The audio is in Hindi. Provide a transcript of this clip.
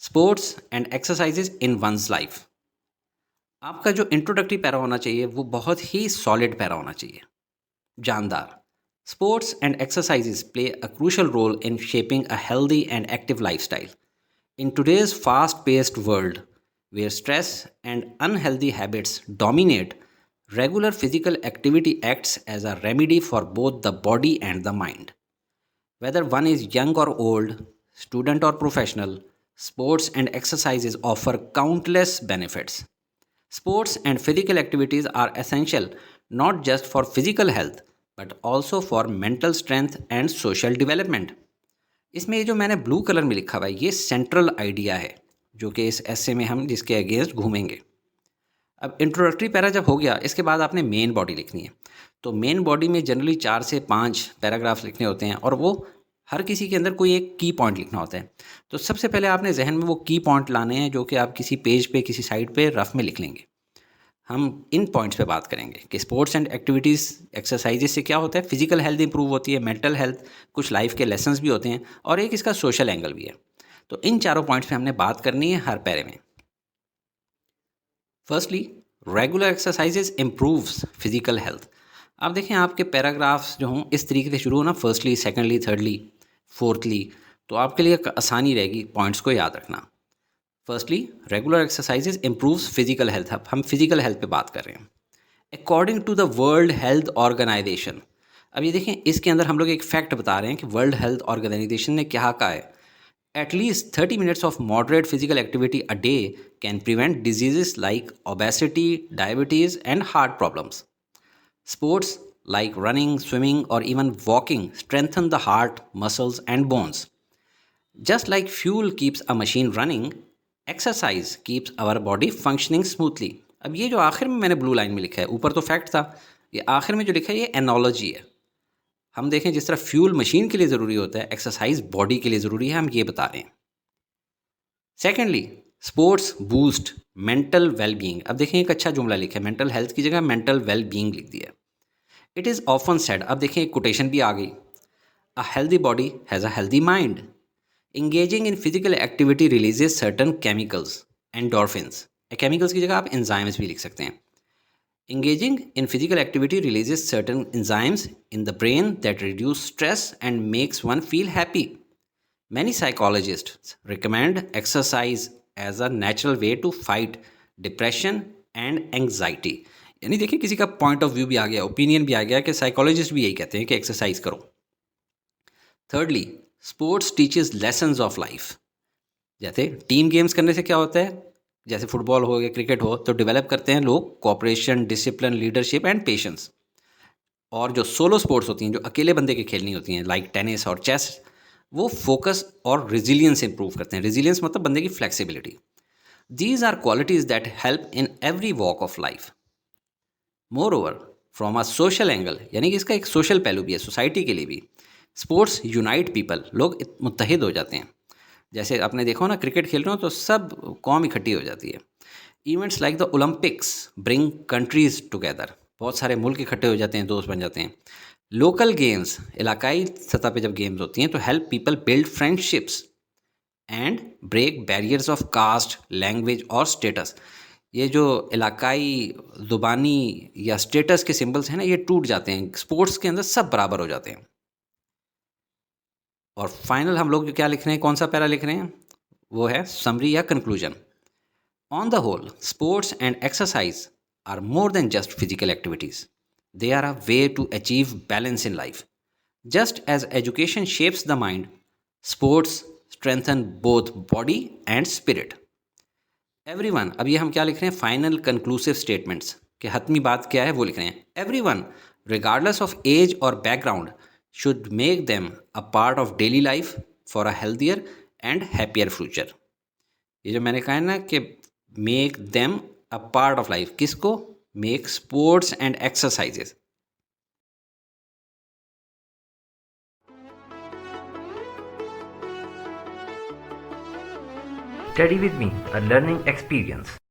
Sports and exercises in one's life. आपका जो इंट्रोडक्टरी पैरा होना चाहिए वो बहुत ही सॉलिड पैरा होना चाहिए, जानदार। Sports and exercises play a crucial role in shaping a healthy and active lifestyle in today's fast-paced world, where stress and unhealthy habits dominate. Regular physical activity acts as a remedy for both the body and the mind. Whether one is young or old, student or professional, sports and exercises offer countless benefits. Sports and physical activities are essential not just for physical health but also for mental strength and social development. इसमें ये जो मैंने ब्लू कलर में लिखा हुआ है ये सेंट्रल आइडिया है जो कि इस ऐसे में हम जिसके अगेंस्ट घूमेंगे। अब इंट्रोडक्टरी पैरा जब हो गया इसके बाद आपने मेन बॉडी लिखनी है। तो मेन बॉडी में जनरली 4 से 5 पैराग्राफ्स लिखने होते हैं और वो हर किसी के अंदर कोई एक की पॉइंट लिखना होता है। तो सबसे पहले आपने जहन में वो की पॉइंट लाने हैं जो कि आप किसी पेज पे किसी साइड पे रफ में लिख लेंगे। हम इन पॉइंट्स पे बात करेंगे कि स्पोर्ट्स एंड एक्टिविटीज़ एक्सरसाइजेज से क्या होता है, फिजिकल हेल्थ इंप्रूव होती है, मेंटल हेल्थ, कुछ लाइफ के लेसन्स भी होते हैं और एक इसका सोशल एंगल भी है। तो इन चारों पॉइंट्स पे हमने बात करनी है हर पैरे में। Firstly, regular exercises improves physical health. आप देखें आपके पैराग्राफ्स जो हों इस तरीके से शुरू हो ना, फर्स्टली, सेकेंडली, थर्डली, फोर्थली, तो आपके लिए एक आसानी रहेगी पॉइंट्स को याद रखना। Firstly, regular exercises improves physical health. हम फिजिकल हेल्थ पे बात कर रहे हैं। According to the World Health Organization, अब ये देखें इसके अंदर हम लोग एक फैक्ट बता रहे हैं कि वर्ल्ड हेल्थ ऑर्गेनाइजेशन ने क्या कहा है। At least 30 minutes of moderate physical activity a day can prevent diseases like obesity, diabetes, and heart problems. Sports like running, swimming, or even walking strengthen the heart, muscles, and bones. Just like fuel keeps a machine running, exercise keeps our body functioning smoothly. अब ये जो आखिर में मैंने ब्लू लाइन में लिखा है, ऊपर तो फैक्ट था, ये आखिर में जो लिखा है ये एनोलॉजी है। हम देखें जिस तरह फ्यूल मशीन के लिए ज़रूरी होता है, एक्सरसाइज बॉडी के लिए ज़रूरी है, हम ये बता रहे हैं। Secondly, sports boost mental wellbeing. अब देखें एक अच्छा जुमला लिखा है, मेंटल हेल्थ की जगह मेंटल वेलबींग लिख दिया। इट इज़ ऑफन सेड, अब देखें एक कोटेशन भी आ गई, a healthy body has a healthy mind. Engaging in physical activity releases certain chemicals, endorphins. Chemicals की जगह आप एंजाइम्स भी लिख सकते हैं। Engaging in physical activity releases certain enzymes in the brain that reduce stress and makes one feel happy. Many psychologists recommend exercise as a natural way to fight depression and anxiety. यानी देखिए किसी का पॉइंट ऑफ व्यू भी आ गया, ओपिनियन भी आ गया कि साइकोलॉजिस्ट भी यही कहते हैं कि एक्सरसाइज करो। Thirdly, sports teaches lessons of life. जैसे टीम गेम्स करने से क्या होता है, जैसे फुटबॉल हो या क्रिकेट हो, तो डेवलप करते हैं लोग cooperation, discipline, leadership and patience. और जो सोलो स्पोर्ट्स होती हैं, जो अकेले बंदे की खेलनी होती हैं, लाइक टेनिस और चेस, वो फोकस और रेजिलियंस इंप्रूव करते हैं। रेजिलियंस मतलब बंदे की flexibility. These are qualities that help in every walk of life. Moreover, from a social angle, यानी कि इसका एक सोशल पहलू भी है, सोसाइटी के लिए भी। स्पोर्ट्स यूनाइट पीपल, लोग मुत्तहिद हो जाते हैं। जैसे आपने देखो ना, क्रिकेट खेल रहे हो तो सब कौम इकट्ठी हो जाती है। Events like the Olympics bring countries together, बहुत सारे मुल्क इकट्ठे हो जाते हैं, दोस्त बन जाते हैं। लोकल गेम्स, इलाकाई सतह पे जब गेम्स होती हैं तो help people build friendships and break barriers of caste, language और स्टेटस। ये जो इलाकाई ज़ुबानी या स्टेटस के सिंबल्स हैं ना, ये टूट जाते हैं, स्पोर्ट्स के अंदर सब बराबर हो जाते हैं। और फाइनल हम लोग जो क्या लिख रहे हैं, कौन सा पैरा लिख रहे हैं, वो है समरी या conclusion. On the whole, sports and exercise are more than just physical activities, they are a way to achieve balance in life. Just as education shapes the mind, sports strengthen both body and spirit. Everyone, अब ये हम क्या लिख रहे हैं, फाइनल कंक्लूसिव स्टेटमेंट्स कि हतमी बात क्या है वो लिख रहे हैं। Everyone, regardless of age or background, should make them a part of daily life for a healthier and happier future. ये जो मैंने कहा है ना कि make them a part of life, किसको, make sports and exercises. Study with me, a learning experience.